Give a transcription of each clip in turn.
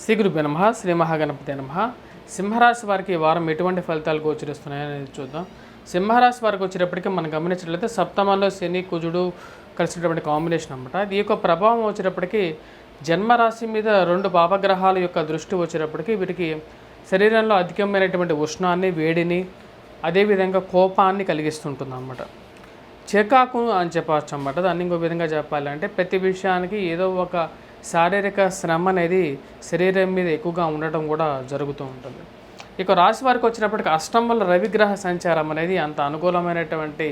శ్రీ గురుభ్యో నమః. శ్రీ మహాగణపతి నమః. సింహరాశి వారికి ఈ వారం ఎటువంటి ఫలితాలు గోచరిస్తున్నాయని చూద్దాం. సింహరాశి వారికి వచ్చేటప్పటికి మనం గమనించినట్లయితే సప్తమంలో శని కుజుడు కలిసినటువంటి కాంబినేషన్ అనమాట. ఈ యొక్క ప్రభావం వచ్చేటప్పటికి జన్మరాశి మీద రెండు పాపగ్రహాల యొక్క దృష్టి వచ్చేటప్పటికి వీటికి శరీరంలో అధికమైనటువంటి ఉష్ణాన్ని, వేడిని, అదేవిధంగా కోపాన్ని కలిగిస్తుంటుంది అన్నమాట. చికాకు అని చెప్పవచ్చు అన్నమాట. దాన్ని ఇంకో విధంగా చెప్పాలంటే ప్రతి విషయానికి ఏదో ఒక శారీరక శ్రమ అనేది శరీరం మీద ఎక్కువగా ఉండటం కూడా జరుగుతూ ఉంటుంది. ఇక రాశి వారికి వచ్చినప్పటికీ అష్టమంలో రవిగ్రహ సంచారం అనేది అంత అనుకూలమైనటువంటి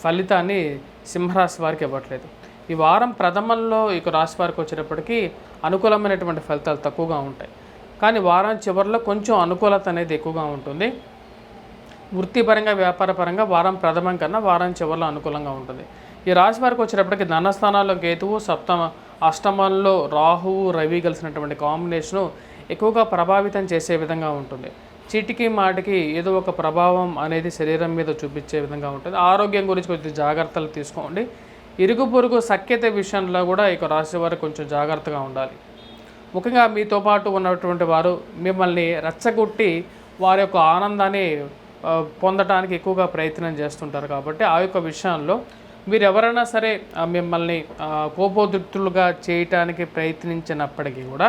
ఫలితాన్ని సింహరాశి వారికి ఇవ్వట్లేదు. ఈ వారం ప్రథమంలో ఇక రాశి వారికి వచ్చేటప్పటికీ అనుకూలమైనటువంటి ఫలితాలు తక్కువగా ఉంటాయి. కానీ వారం చివరిలో కొంచెం అనుకూలత అనేది ఎక్కువగా ఉంటుంది. వృత్తిపరంగా, వ్యాపారపరంగా వారం ప్రథమం కన్నా వారం చివరిలో అనుకూలంగా ఉంటుంది. ఈ రాశి వారికి వచ్చేటప్పటికి ధనస్థానాల్లో కేతువు, అష్టమంలో రాహువు, రవి కలిసినటువంటి కాంబినేషను ఎక్కువగా ప్రభావితం చేసే విధంగా ఉంటుంది. చీటికి మాటికి ఏదో ఒక ప్రభావం అనేది శరీరం మీద చూపించే విధంగా ఉంటుంది. ఆరోగ్యం గురించి కొంచెం జాగ్రత్తలు తీసుకోండి. ఇరుగు పొరుగు సఖ్యత విషయంలో కూడా ఇక రాశి వారు కొంచెం జాగ్రత్తగా ఉండాలి. ముఖ్యంగా మీతో పాటు ఉన్నటువంటి వారు మిమ్మల్ని రెచ్చగొట్టి వారి యొక్క ఆనందాన్ని పొందడానికి ఎక్కువగా ప్రయత్నం చేస్తుంటారు. కాబట్టి ఆ యొక్క విషయంలో మీరు ఎవరైనా సరే మిమ్మల్ని కోపోద్రిక్తులుగా చేయటానికి ప్రయత్నించినప్పటికీ కూడా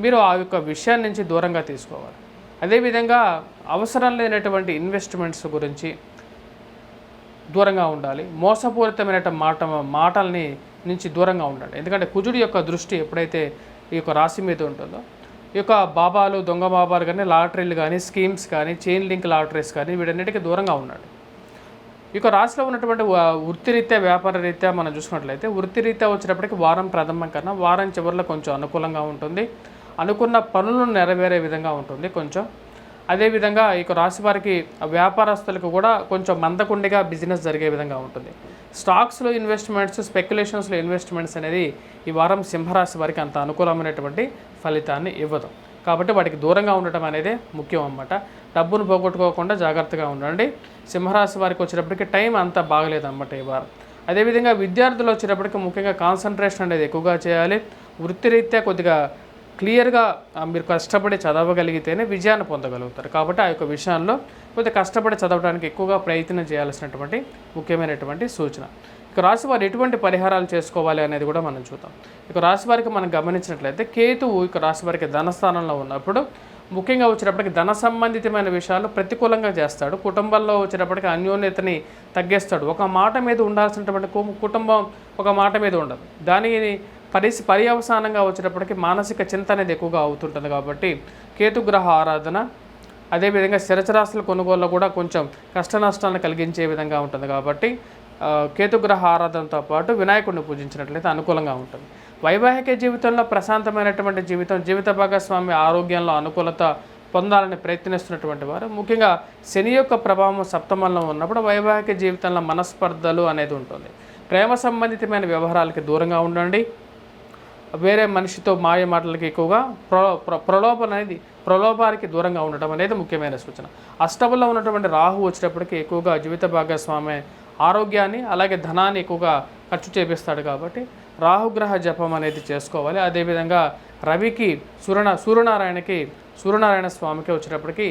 మీరు ఆ యొక్క విషయాన్ని నుంచి దూరంగా తీసుకోవాలి. అదేవిధంగా అవసరం లేనటువంటి ఇన్వెస్ట్మెంట్స్ గురించి దూరంగా ఉండాలి. మోసపూరితమైన మాటల్ని నుంచి దూరంగా ఉండాలి. ఎందుకంటే కుజుడి యొక్క దృష్టి ఎప్పుడైతే ఈ యొక్క రాశి మీద ఉంటుందో ఈ యొక్క బాబాలు, దొంగ బాబాలు కానీ, లాటరీలు కానీ, స్కీమ్స్ కానీ, చైన్ లింక్ లాటరీస్ కానీ వీటన్నిటికీ దూరంగా ఉన్నాడు. ఇక రాశిలో ఉన్నటువంటి వృత్తిరీత్యా, వ్యాపార రీత్యా మనం చూసుకున్నట్లయితే వృత్తిరీత్యా వచ్చినప్పటికీ వారం ప్రథమం కన్నా వారం చివరిలో కొంచెం అనుకూలంగా ఉంటుంది. అనుకున్న పనులను నెరవేరే విధంగా ఉంటుంది కొంచెం. అదేవిధంగా ఇక రాశి వారికి వ్యాపారస్తులకు కూడా కొంచెం మందకుండిగా బిజినెస్ జరిగే విధంగా ఉంటుంది. స్టాక్స్లో ఇన్వెస్ట్మెంట్స్, స్పెక్యులేషన్స్లో ఇన్వెస్ట్మెంట్స్ అనేది ఈ వారం సింహరాశి వారికి అంత అనుకూలమైనటువంటి ఫలితాన్ని ఇవ్వదు. కాబట్టి వాటికి దూరంగా ఉండటం అనేది ముఖ్యం అన్నమాట. డబ్బును పోగొట్టుకోకుండా జాగ్రత్తగా ఉండండి. సింహరాశి వారికి వచ్చేటప్పటికి టైం అంత బాగలేదన్నమాట ఈ వారం. అదేవిధంగా విద్యార్థులు వచ్చేటప్పటికి ముఖ్యంగా కాన్సన్ట్రేషన్ అనేది ఎక్కువగా చేయాలి. వృత్తిరీత్యా కొద్దిగా క్లియర్గా మీరు కష్టపడి చదవగలిగితేనే విజయాన్ని పొందగలుగుతారు. కాబట్టి ఆ యొక్క విషయాల్లో కొద్దిగా కష్టపడి చదవడానికి ఎక్కువగా ప్రయత్నం చేయాల్సినటువంటి ముఖ్యమైనటువంటి సూచన. ఇక రాశి వారు ఎటువంటి పరిహారాలు చేసుకోవాలి అనేది కూడా మనం చూద్దాం. ఇక రాశి వారికి మనం గమనించినట్లయితే కేతువు ఇక రాశి వారికి ధనస్థానంలో ఉన్నప్పుడు ముఖ్యంగా వచ్చేటప్పటికి ధన సంబంధితమైన విషయాలు ప్రతికూలంగా చేస్తాడు. కుటుంబంలో వచ్చేటప్పటికి అన్యోన్యతని తగ్గిస్తాడు. ఒక మాట మీద ఉండాల్సినటువంటి కుటుంబం ఒక మాట మీద ఉండదు. దానిని పర్యవసానంగా వచ్చేటప్పటికి మానసిక చింత అనేది ఎక్కువగా అవుతుంటుంది. కాబట్టి కేతుగ్రహ ఆరాధన, అదేవిధంగా స్థిరచరాస్తుల కొనుగోలు కూడా కొంచెం కష్ట నష్టాలను కలిగించే విధంగా ఉంటుంది. కాబట్టి కేతుగ్రహ ఆరాధనతో పాటు వినాయకుడిని పూజించినట్లయితే అనుకూలంగా ఉంటుంది. వైవాహిక జీవితంలో ప్రశాంతమైనటువంటి జీవిత భాగస్వామి ఆరోగ్యంలో అనుకూలత పొందాలని ప్రయత్నిస్తున్నటువంటి వారు ముఖ్యంగా శని యొక్క ప్రభావం సప్తమంలో ఉన్నప్పుడు వైవాహిక జీవితంలో మనస్పర్ధలు అనేది ఉంటుంది. ప్రేమ సంబంధితమైన వ్యవహారాలకి దూరంగా ఉండండి. వేరే మనిషితో మాయ మాటలకి ఎక్కువగా ప్రలోభానికి దూరంగా ఉండటం అనేది ముఖ్యమైన సూచన. అష్టమంలో ఉన్నటువంటి రాహు వచ్చేటప్పటికి ఎక్కువగా జీవిత భాగస్వామి ఆరోగ్యాన్ని అలాగే ధనాన్ని ఎక్కువగా ఖర్చు చేపిస్తాడు. కాబట్టి రాహుగ్రహ జపం అనేది చేసుకోవాలి. అదేవిధంగా రవికి సూర్యనారాయణ స్వామికి వచ్చేటప్పటికి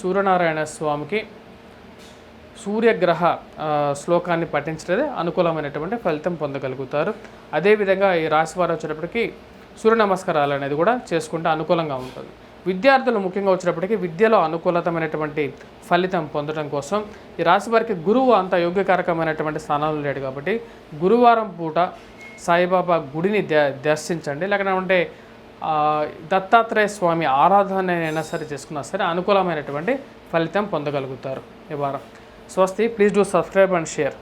సూర్యనారాయణ స్వామికి సూర్యగ్రహ శ్లోకాన్ని పఠించడమే అనుకూలమైనటువంటి ఫలితం పొందగలుగుతారు. అదేవిధంగా ఈ రాశి వారు వచ్చేటప్పటికి సూర్య నమస్కారాలు అనేది కూడా చేసుకుంటే అనుకూలంగా ఉంటుంది. విద్యార్థులు ముఖ్యంగా వచ్చేటప్పటికి విద్యలో అనుకూలతమైనటువంటి ఫలితం పొందడం కోసం ఈ రాశి వారికి గురువు అంత యోగ్యకారకమైనటువంటి స్థానంలో లేడు. కాబట్టి గురువారం పూట సాయిబాబా గుడిని దర్శించండి. లేకపోతే దత్తాత్రేయ స్వామి ఆరాధన అయినా సరే చేసుకున్నా సరే అనుకూలమైనటువంటి ఫలితం పొందగలుగుతారు ఈ వారం. స్వస్తి. Please do subscribe and share.